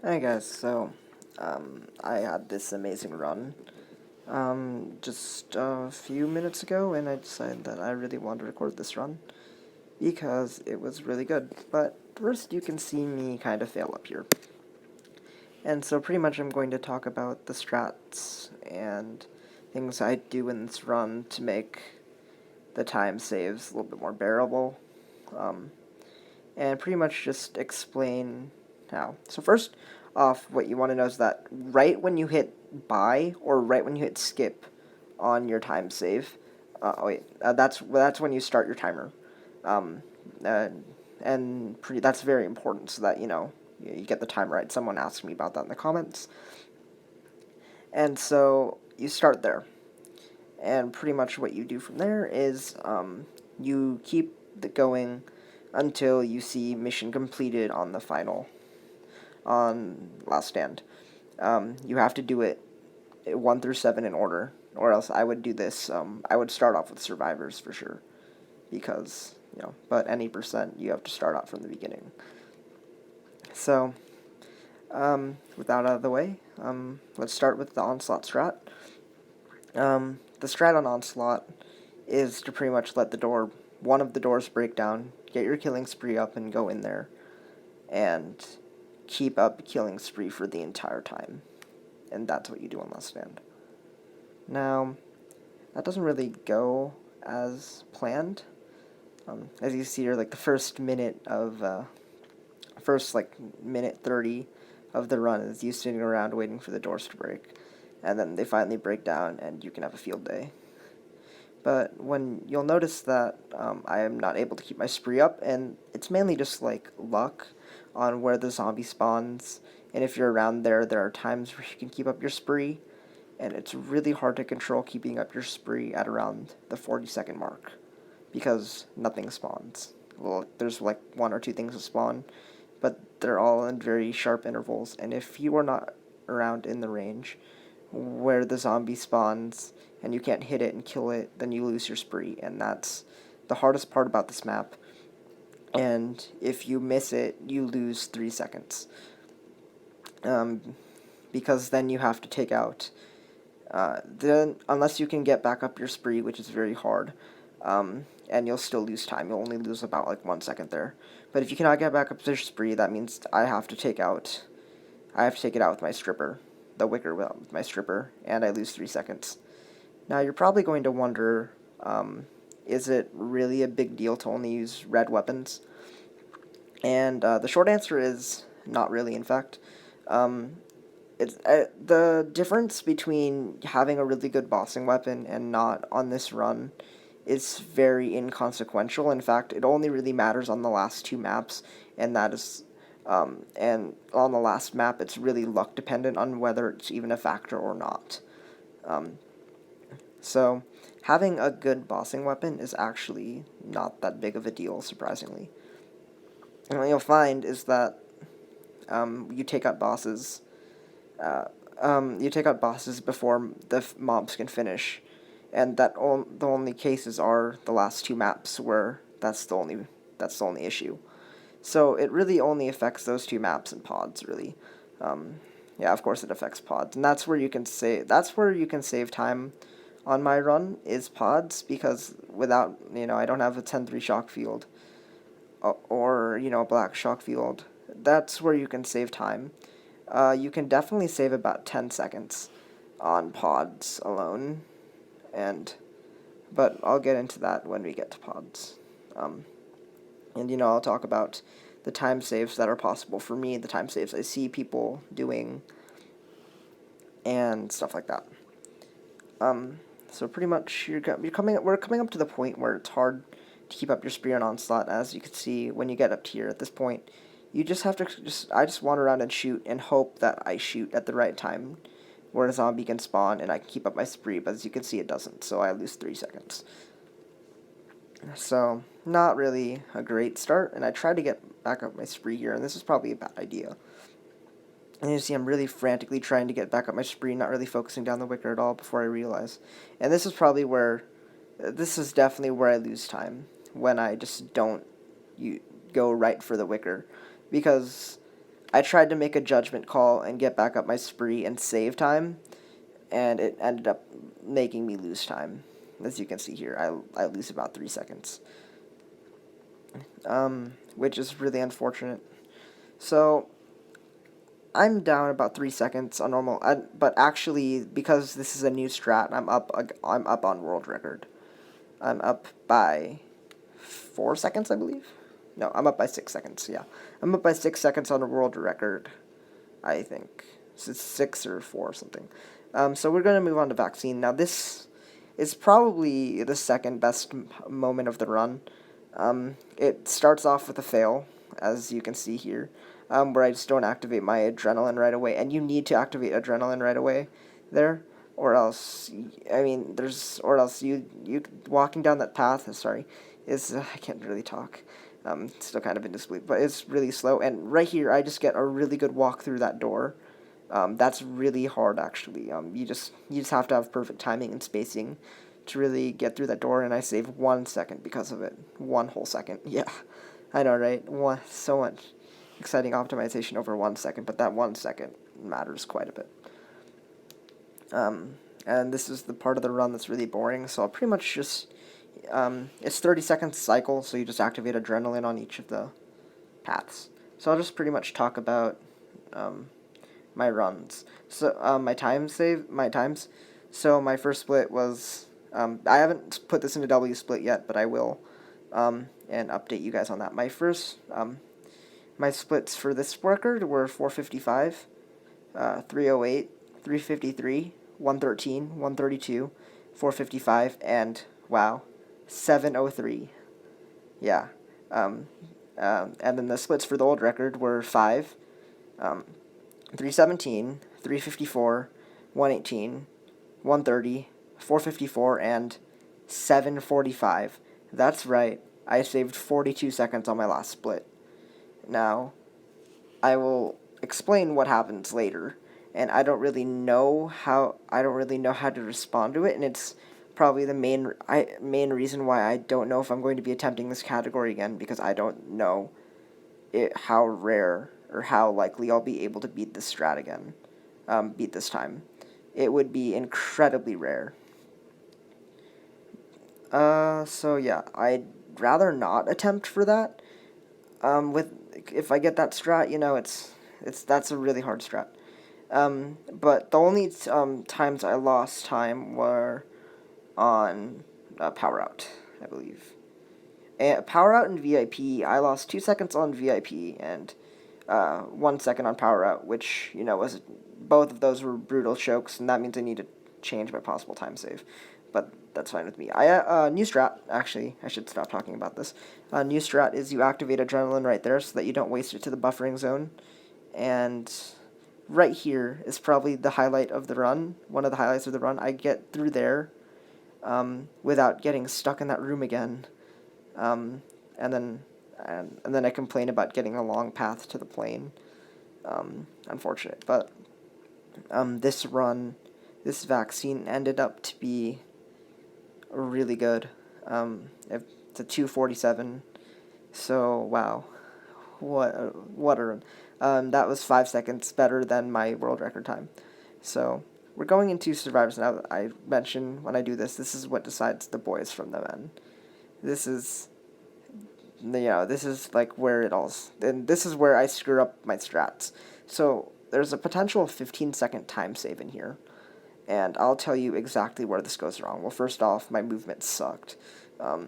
Hey guys, I had this amazing run just a few minutes ago, and I decided that I really wanted to record this run because it was really good. But first, you can see me kind of fail up here. And so, pretty much, I'm going to talk about the strats and things I do in this run to make the time saves a little bit more bearable, um, and pretty much just explain how. So, first off, what you want to know is that right when you hit buy or right when you hit skip on your time save, that's when you start your timer, um, uh, and that's very important so that you get the time right. Someone asked me about that in the comments, and so you start there, and pretty much what you do from there is you keep going until you see mission completed on the final on last stand. You have to do it 1 through 7 in order, or else I would do this. I would start off with survivors for sure, because but any percent you have to start off from the beginning. So, with that out of the way, let's start with the Onslaught strat. The strat on Onslaught is to pretty much let one of the doors break down, get your killing spree up, and go in there, and keep up killing spree for the entire time. And that's what you do on last stand. Now, that doesn't really go as planned. As you see here, like the first minute of, minute 30 of the run is you sitting around waiting for the doors to break. And then they finally break down and you can have a field day. But when you'll notice that I am not able to keep my spree up, and it's mainly just like luck on where the zombie spawns. And if you're around there, there are times where you can keep up your spree, and it's really hard to control keeping up your spree at around the 40-second mark because nothing spawns. Well, there's like one or two things that spawn, but they're all in very sharp intervals, and if you are not around in the range where the zombie spawns and you can't hit it and kill it, then you lose your spree, and that's the hardest part about this map. And if you miss it, you lose 3 seconds. Because then you have to take out, unless you can get back up your spree, which is very hard, and you'll still lose time. You'll only lose about like 1 second there. But if you cannot get back up your spree, that means I have to take it out with my stripper, the wicker with my stripper, and I lose 3 seconds. Now you're probably going to wonder, is it really a big deal to only use red weapons? And the short answer is not really, in fact. It's the difference between having a really good bossing weapon and not on this run is very inconsequential. In fact, it only really matters on the last 2 maps, and that is, and on the last map, it's really luck dependent on whether it's even a factor or not. So, having a good bossing weapon is actually not that big of a deal, surprisingly. And what you'll find is that you take out bosses. You take out bosses before the mobs can finish, and the only cases are the last 2 maps where that's the only issue. So it really only affects those 2 maps and pods, really. Yeah, of course it affects pods, and that's where you can save time on my run is pods, because without, I don't have a 10-3 shock field or a black shock field. That's where you can save time. You can definitely save about 10 seconds on pods alone, but I'll get into that when we get to pods. And I'll talk about the time saves that are possible for me, the time saves I see people doing, and stuff like that. So pretty much we're coming up to the point where it's hard to keep up your spree on Onslaught. As you can see, when you get up here at this point, you just have to I just wander around and shoot and hope that I shoot at the right time where a zombie can spawn and I can keep up my spree, but as you can see it doesn't, so I lose 3 seconds. So, not really a great start, and I tried to get back up my spree here, and this is probably a bad idea. And you see I'm really frantically trying to get back up my spree, not really focusing down the wicker at all before I realize. And this is definitely where I lose time, when I just don't go right for the wicker. Because I tried to make a judgment call and get back up my spree and save time, and it ended up making me lose time. As you can see here, I lose about 3 seconds, which is really unfortunate. So I'm down about 3 seconds on normal, but actually, because this is a new strat, I'm up on world record. I'm up by 4 seconds, I believe. No, I'm up by 6 seconds. Yeah, I'm up by 6 seconds on a world record, I think. So it's 6 or 4 or something. So we're gonna move on to vaccine now. This is probably the second best moment of the run. It starts off with a fail, as you can see here, where I just don't activate my adrenaline right away, and you need to activate adrenaline right away there, or else, or else you walking down that path, sorry, is, I can't really talk, still kind of in disbelief, but it's really slow, and right here, I just get a really good walk through that door. That's really hard, actually. You just have to have perfect timing and spacing to really get through that door, and I save 1 second because of it. 1 whole second. Yeah, I know, right? So much exciting optimization over 1 second, but that 1 second matters quite a bit. And this is the part of the run that's really boring, so I'll pretty much just, it's 30 seconds cycle, so you just activate adrenaline on each of the paths. So I'll just pretty much talk about, my runs. So, my times. So my first split was, I haven't put this into W split yet, but I will, and update you guys on that. My splits for this record were 455, 308, 353, 113, 132, 455, and, wow, 703. Yeah. And then the splits for the old record were 5, 317, 354, 118, 130, 454, and 745. That's right, I saved 42 seconds on my last split. Now, I will explain what happens later, and I don't really know how to respond to it, and it's probably the main reason why I don't know if I'm going to be attempting this category again, because I don't know how rare or how likely I'll be able to beat this strat again, beat this time. It would be incredibly rare. So yeah, I'd rather not attempt for that. If I get that strat, that's a really hard strat. But the only times I lost time were on Power Out, I believe. And Power Out and VIP, I lost 2 seconds on VIP and 1 second on Power Out, which, was, both of those were brutal chokes, and that means I need to change my possible time save. But that's fine with me. New strat, actually, I should stop talking about this. New strat is you activate adrenaline right there so that you don't waste it to the buffering zone. And right here is probably the highlight of the run, one of the highlights of the run. I get through there without getting stuck in that room again. And then I complain about getting a long path to the plane. Unfortunate, but this vaccine ended up to be really good. It's a 247. So wow, what a run. That was 5 seconds better than my world record time. So we're going into survivors now. I mentioned when I do this is what decides the boys from the men. This is like where it all, and this is where I screw up my strats. So there's a potential 15-second time save in here, and I'll tell you exactly where this goes wrong. Well, first off, my movement sucked. But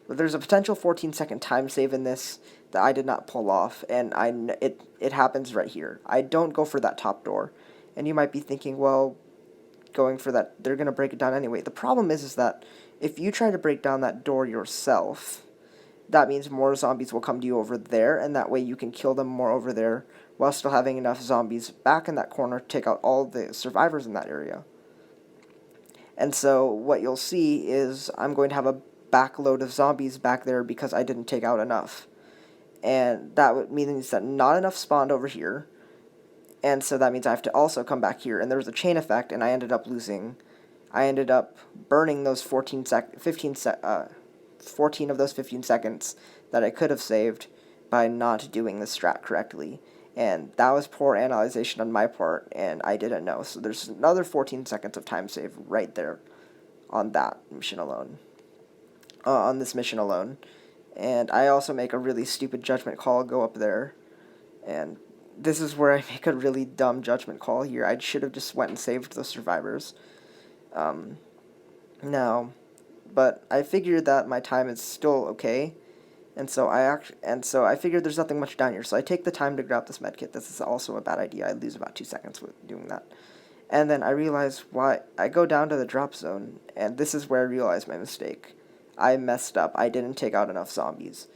there's a potential 14-second time save in this that I did not pull off, and it happens right here. I don't go for that top door, and you might be thinking, well, going for that, they're going to break it down anyway. The problem is that if you try to break down that door yourself, that means more zombies will come to you over there, and that way you can kill them more over there while still having enough zombies back in that corner to take out all the survivors in that area. And so what you'll see is I'm going to have a backload of zombies back there because I didn't take out enough. And that means that not enough spawned over here, and so that means I have to also come back here, and there was a chain effect, and I ended up burning those 14 of those 15 seconds that I could have saved by not doing the strat correctly. And that was poor analyzation on my part, and I didn't know. So there's another 14 seconds of time save right there on that mission alone. On this mission alone. And I also make a really stupid judgment call go up there. And this is where I make a really dumb judgment call here. I should have just went and saved the survivors. Now, but I figured that my time is still okay. And so I figured there's nothing much down here. So I take the time to grab this medkit. This is also a bad idea. I lose about 2 seconds with doing that. And then I realize why I go down to the drop zone, and this is where I realize my mistake. I messed up. I didn't take out enough zombies.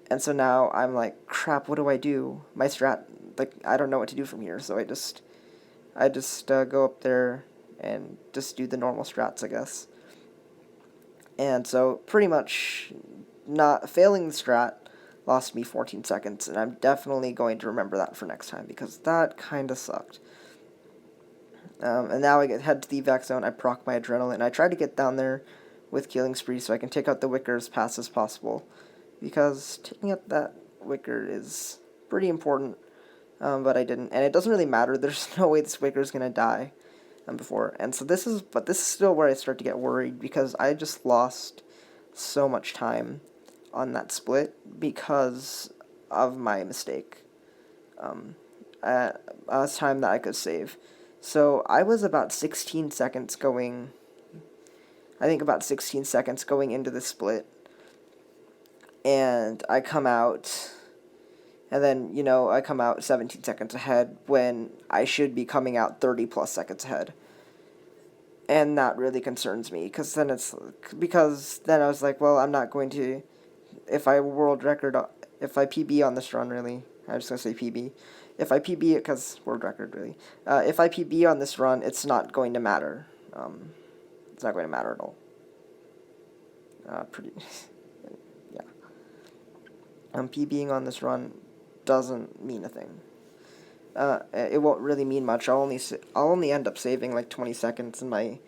And so now I'm like, crap, what do I do? My strat, like, I don't know what to do from here. So I just go up there and just do the normal strats, I guess. And so pretty much not failing the strat lost me 14 seconds, and I'm definitely going to remember that for next time, because that kind of sucked. And now I head to the evac zone, I proc my adrenaline, I try to get down there with Killing Spree so I can take out the Wicker as fast as possible, because taking out that Wicker is pretty important, but I didn't, and it doesn't really matter, there's no way this Wicker is going to die before, and so this is still where I start to get worried, because I just lost so much time on that split because of my mistake. Time that I could save. So I was about 16 seconds going, into the split, and I come out, and then, I come out 17 seconds ahead when I should be coming out 30 plus seconds ahead. And that really concerns me, because then I was like, well, I'm not going to, if I PB on this run, really, I'm just going to say PB. If I PB it, because world record, really. If I PB on this run, it's not going to matter. It's not going to matter at all. Yeah. PBing on this run doesn't mean a thing. It won't really mean much. I'll only end up saving like 20 seconds, and my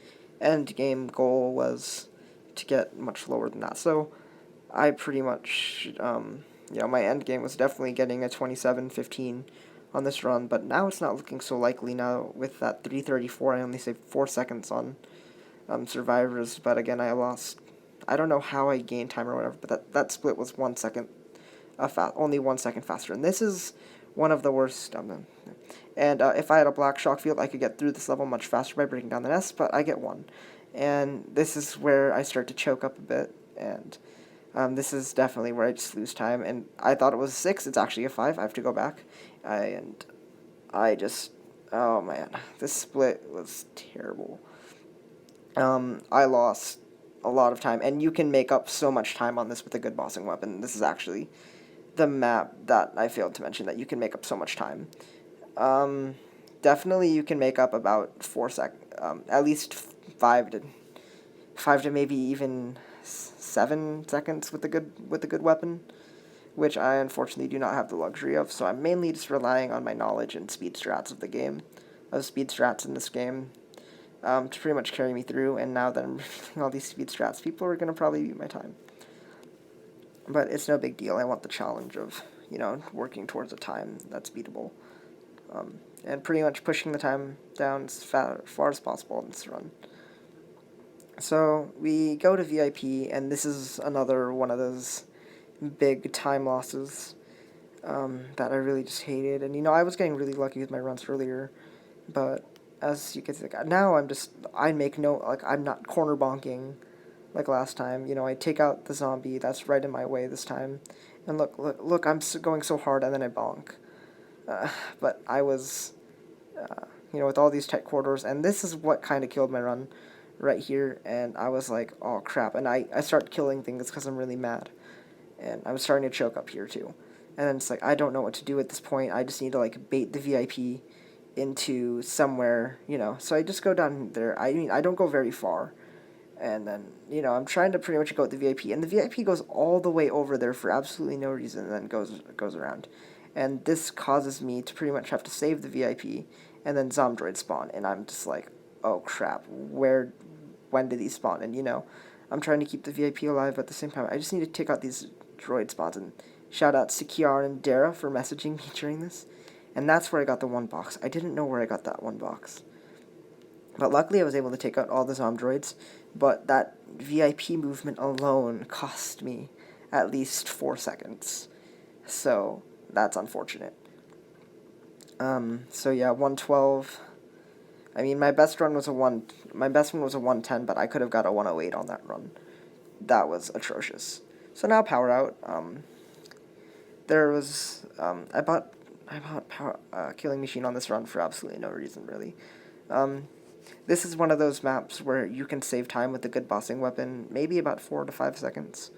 end game goal was to get much lower than that. So I pretty much, my end game was definitely getting a 27:15 on this run, but now it's not looking so likely. Now with that 3:34, I only saved 4 seconds on survivors, but again, I don't know how I gained time or whatever, but that split was 1 second, only 1 second faster, and this is one of the worst. And if I had a black shock field, I could get through this level much faster by breaking down the nest, but I get 1. And this is where I start to choke up a bit, and this is definitely where I just lose time. And I thought it was a 6, it's actually a 5, I have to go back. Oh man, this split was terrible. I lost a lot of time, and you can make up so much time on this with a good bossing weapon. This is actually the map that I failed to mention, that you can make up so much time. Definitely you can make up about 4 at least 5 to maybe even 7 seconds with a good weapon, which I unfortunately do not have the luxury of. So I'm mainly just relying on my knowledge and speed strats in this game, to pretty much carry me through. And now that I'm revealing all these speed strats, people are gonna probably beat my time. But it's no big deal. I want the challenge of, working towards a time that's beatable. And pretty much pushing the time down as far as possible in this run. So we go to VIP, and this is another one of those big time losses that I really just hated. And, I was getting really lucky with my runs earlier, but as you can see, now I'm not corner bonking like last time. I take out the zombie that's right in my way this time, and look, I'm going so hard, and then I bonk. But I was, with all these tight quarters, and this is what kind of killed my run right here, and I was like, oh crap, and I start killing things because I'm really mad, and I was starting to choke up here too, and then it's like, I don't know what to do at this point. I just need to bait the VIP into somewhere, so I just go down there. I don't go very far, and then, I'm trying to pretty much go with the VIP, and the VIP goes all the way over there for absolutely no reason, and then goes around. And this causes me to pretty much have to save the VIP, and then Zomdroid spawn, and I'm just like, oh crap, when did these spawn? And, I'm trying to keep the VIP alive, but at the same time, I just need to take out these droid spawns, and Shout out to Kiara and Dara for messaging me during this. And that's where I got the one box. I didn't know where I got that one box. But luckily I was able to take out all the Zomdroids. But that VIP movement alone cost me at least 4 seconds. So that's unfortunate. So yeah, 112. I mean, my best one was a 110, but I could have got a 108 on that run. That was atrocious. So now power out. There was I bought Killing Machine on this run for absolutely no reason, really. This is one of those maps where you can save time with a good bossing weapon, maybe about 4 to 5 seconds.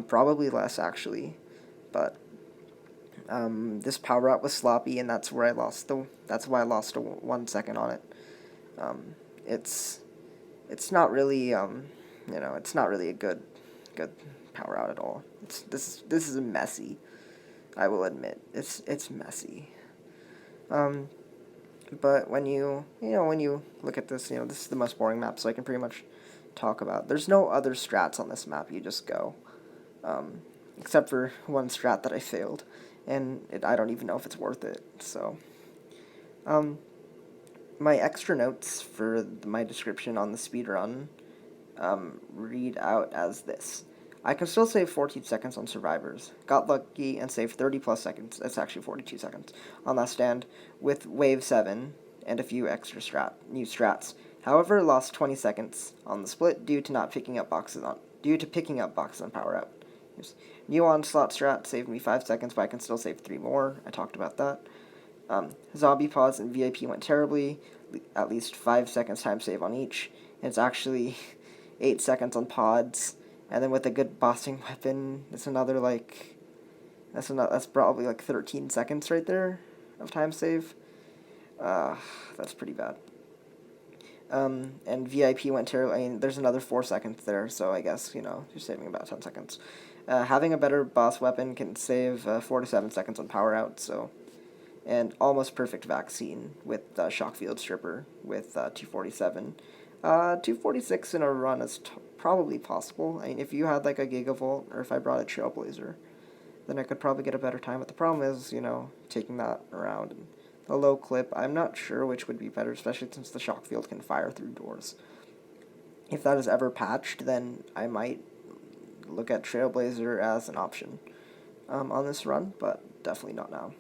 Probably less, actually. But this power out was sloppy, and that's why I lost 1 second on it. It's not really it's not really a good power out at all. This is messy. I will admit it's messy. But when you look at this, this is the most boring map, so I can pretty much talk about. There's no other strats on this map. You just go, except for one strat that I failed, and I don't even know if it's worth it. So, my extra notes for my description on the speedrun read out as this. I can still save 14 seconds on survivors. Got lucky and saved 30 plus seconds. That's actually 42 seconds on that stand with wave 7 and a few extra new strats. However, lost 20 seconds on the split due to picking up boxes on power out. New Onslaught strat saved me 5 seconds, but I can still save 3 more. I talked about that. Zombie pause and VIP went terribly. At least 5 seconds time save on each. It's actually 8 seconds on pods. And then with a good bossing weapon, it's another that's probably like 13 seconds right there of time save. That's pretty bad. And VIP went terrible. I mean, there's another 4 seconds there, so I guess, you're saving about 10 seconds. Having a better boss weapon can save 4 to 7 seconds on power out, so. And almost perfect vaccine with Shock Field Stripper with 247. 246 in a run is probably possible. I mean, if you had like a Gigavolt, or if I brought a Trailblazer, then I could probably get a better time. But the problem is, taking that around. And the low clip, I'm not sure which would be better, especially since the Shock Field can fire through doors. If that is ever patched, then I might look at Trailblazer as an option on this run, but definitely not now.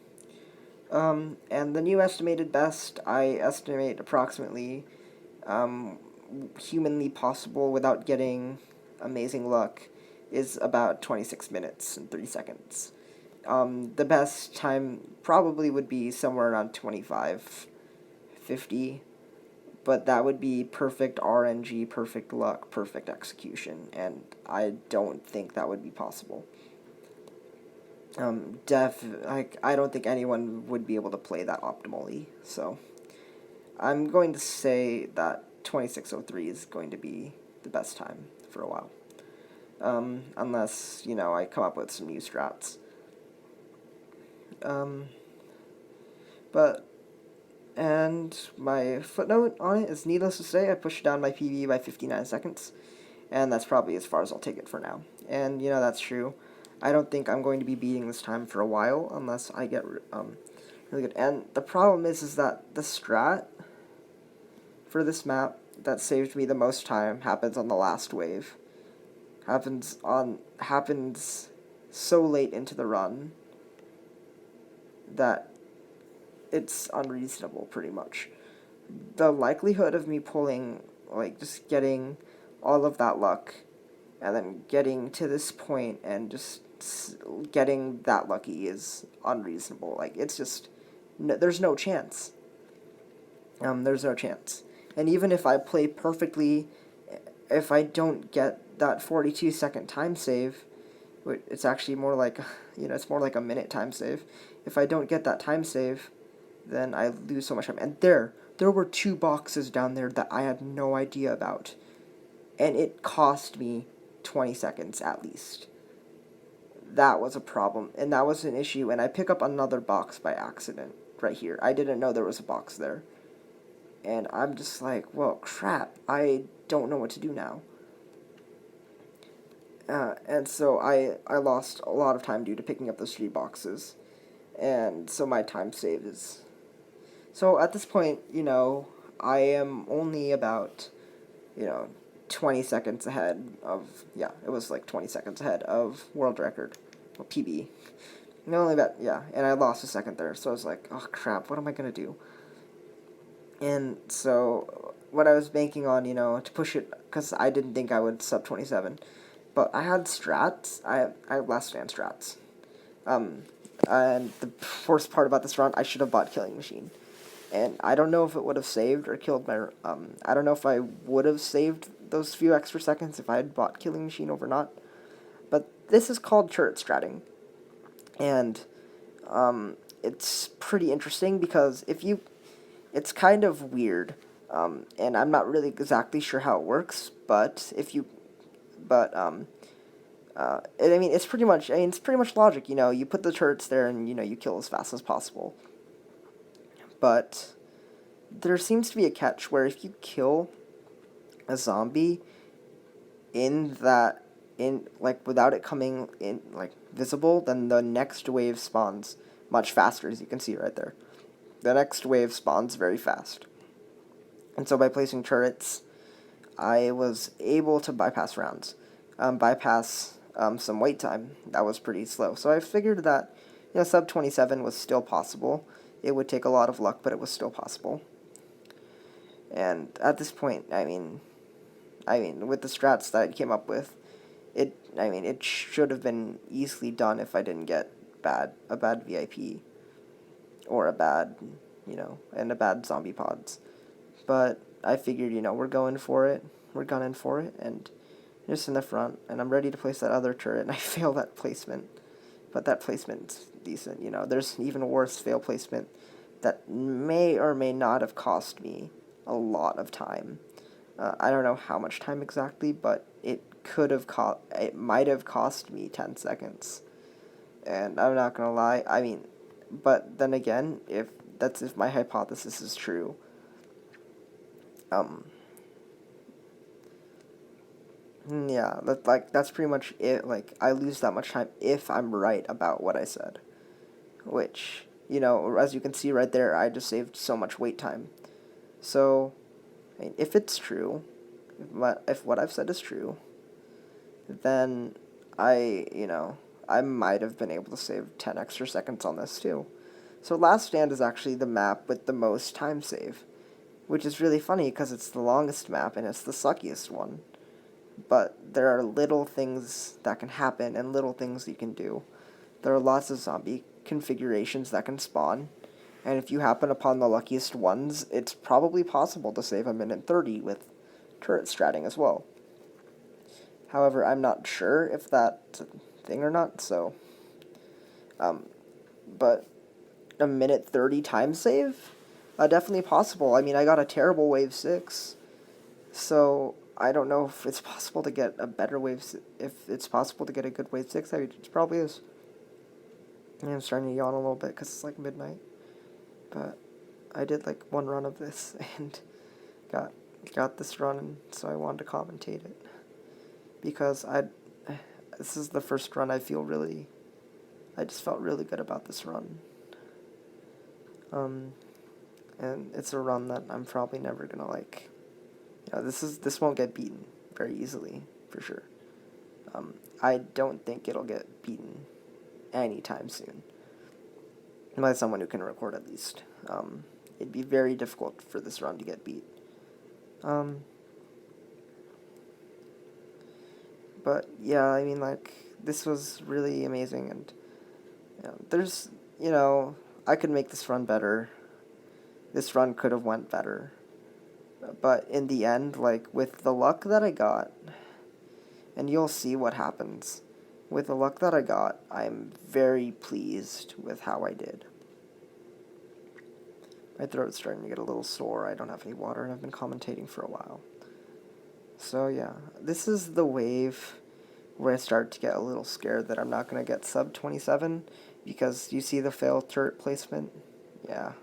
And the new estimated best, I estimate approximately humanly possible without getting amazing luck, is about 26 minutes and 30 seconds. The best time probably would be somewhere around 25-50, but that would be perfect RNG, perfect luck, perfect execution, and I don't think that would be possible. I don't think anyone would be able to play that optimally, so I'm going to say that 26:03 is going to be the best time for a while. Unless, I come up with some new strats. And my footnote on it is, needless to say, I pushed down my PB by 59 seconds, and that's probably as far as I'll take it for now. And, that's true. I don't think I'm going to be beating this time for a while, unless I get really good. And the problem is that the strat for this map that saved me the most time happens on the last wave. Happens so late into the run that it's unreasonable, pretty much. The likelihood of me pulling, just getting all of that luck, and then getting to this point and just getting that lucky is unreasonable. It's just, there's no chance. There's no chance. And even if I play perfectly, if I don't get that 42-second time save, it's actually more like, it's more like a minute time save. If I don't get that time save, then I lose so much time. And there were 2 boxes down there that I had no idea about. And it cost me 20 seconds at least. That was a problem, and that was an issue, and I pick up another box by accident right here. I didn't know there was a box there. And I'm just like, well, crap, I don't know what to do now. And so I lost a lot of time due to picking up those 3 boxes. And so my time save is... So at this point, I am only about, 20 seconds ahead of... Yeah, it was like 20 seconds ahead of world record. Well, PB. And only about... Yeah, and I lost a second there. So I was like, oh crap, what am I going to do? And so what I was banking on, to push it... Because I didn't think I would sub 27. But I had strats. I have last stand strats. And the worst part about this run, I should have bought Killing Machine. And I don't know if it would have saved or killed my... I don't know if I would have saved those few extra seconds if I had bought Killing Machine over not. But this is called turret stratting. And it's pretty interesting because if you... It's kind of weird. And I'm not really exactly sure how it works, but if you... But, it's pretty much logic, you put the turrets there and, you kill as fast as possible. But there seems to be a catch where if you kill a zombie without it coming in, visible, then the next wave spawns much faster, as you can see right there. The next wave spawns very fast. And so by placing turrets, I was able to bypass rounds. Bypass some wait time. That was pretty slow. So I figured that, sub 27 was still possible. It would take a lot of luck, but it was still possible. And at this point, with the strats that I came up with, it should have been easily done if I didn't get a bad VIP or a bad zombie pods. But I figured, we're going for it. We're gunning for it, and just in the front, and I'm ready to place that other turret, and I fail that placement. But that placement's decent, There's even worse fail placement that may or may not have cost me a lot of time. I don't know how much time exactly, but it might have cost me 10 seconds. And I'm not gonna lie, but then again, if my hypothesis is true, yeah, that's pretty much it. I lose that much time if I'm right about what I said. Which, as you can see right there, I just saved so much wait time. So, if it's true, if what I've said is true, then I might have been able to save 10 extra seconds on this too. So Last Stand is actually the map with the most time save, which is really funny because it's the longest map and it's the suckiest one. But there are little things that can happen and little things you can do. There are lots of zombie configurations that can spawn, and if you happen upon the luckiest ones, it's probably possible to save 1:30 with turret stratting as well. However, I'm not sure if that's a thing or not, so... but 1:30 time save? Definitely possible. I got a terrible wave 6, so I don't know if it's possible to get a better wave... If it's possible to get a good wave 6, it probably is. I'm starting to yawn a little bit because it's midnight. But I did one run of this and got this run, so I wanted to commentate it. Because this is the first run I just felt really good about this run. And it's a run that I'm probably never gonna this won't get beaten very easily, for sure. I don't think it'll get beaten anytime soon. By someone who can record, at least. It'd be very difficult for this run to get beat. But yeah, this was really amazing, and there's, I could make this run better. This run could have went better. But in the end, with the luck that I got, and you'll see what happens. With the luck that I got, I'm very pleased with how I did. My throat's starting to get a little sore. I don't have any water, and I've been commentating for a while. So yeah, this is the wave where I start to get a little scared that I'm not going to get sub 27, because you see the failed turret placement? Yeah.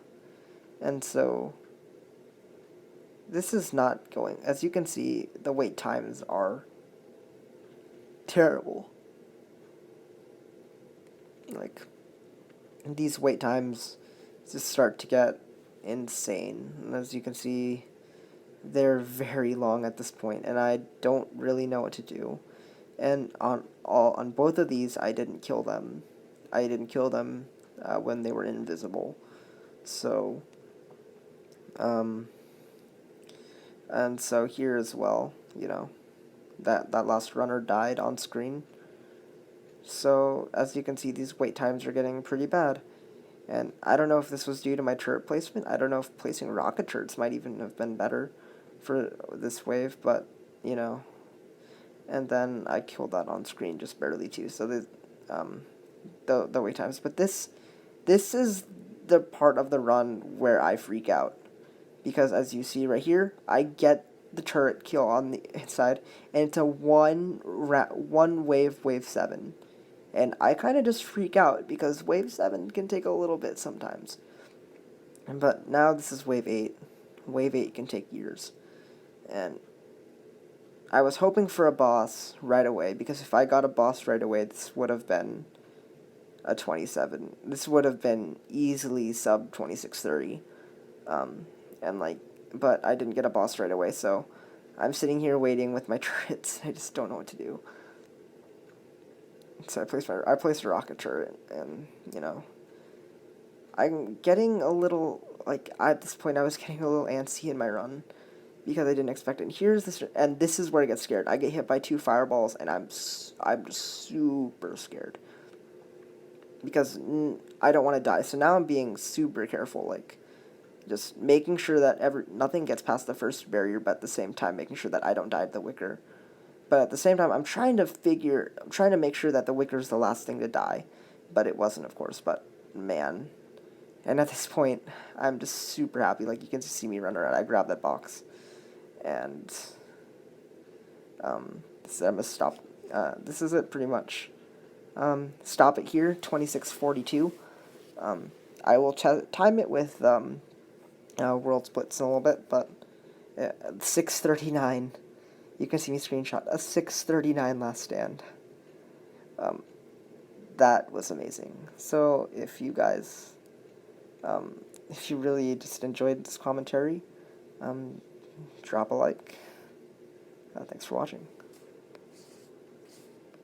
And so, this is not going... As you can see, the wait times are terrible. Like, these wait times just start to get insane. And as you can see, they're very long at this point, and I don't really know what to do. And on both of these, I didn't kill them. I didn't kill them when they were invisible. So, and so here as well, you know, that last runner died on screen. So, as you can see, these wait times are getting pretty bad. And I don't know if this was due to my turret placement. I don't know if placing rocket turrets might even have been better for this wave, but, you know. And then I killed that on screen just barely too. So the wait times. But this is the part of the run where I freak out. Because as you see right here, I get the turret kill on the inside, and it's a one wave 7. And I kind of just freak out because wave 7 can take a little bit sometimes. But now this is wave 8. Wave 8 can take years. And I was hoping for a boss right away, because if I got a boss right away, this would have been a 27. This would have been easily sub 2630. And like, but I didn't get a boss right away, so I'm sitting here waiting with my turrets. I just don't know what to do. So I placed a rocket turret, and you know, I'm getting a little, like, at this point I was getting a little antsy in my run because I didn't expect it. And here's this, and this is where I get scared. I get hit by 2 fireballs, and I'm just super scared because I don't want to die. So now I'm being super careful, like just making sure that nothing gets past the first barrier, but at the same time making sure that I don't die to the wicker. But at the same time, I'm trying to make sure that the wicker is the last thing to die. But it wasn't, of course, but man. And at this point, I'm just super happy. Like, you can just see me run around. I grab that box. And, I'm going to stop. This is it, pretty much. Stop it here, 26:42. I will time it with, world splits in a little bit, but 6:39. You can see me screenshot a 6:39 last stand. That was amazing. So if you guys, if you really just enjoyed this commentary, drop a like. Thanks for watching.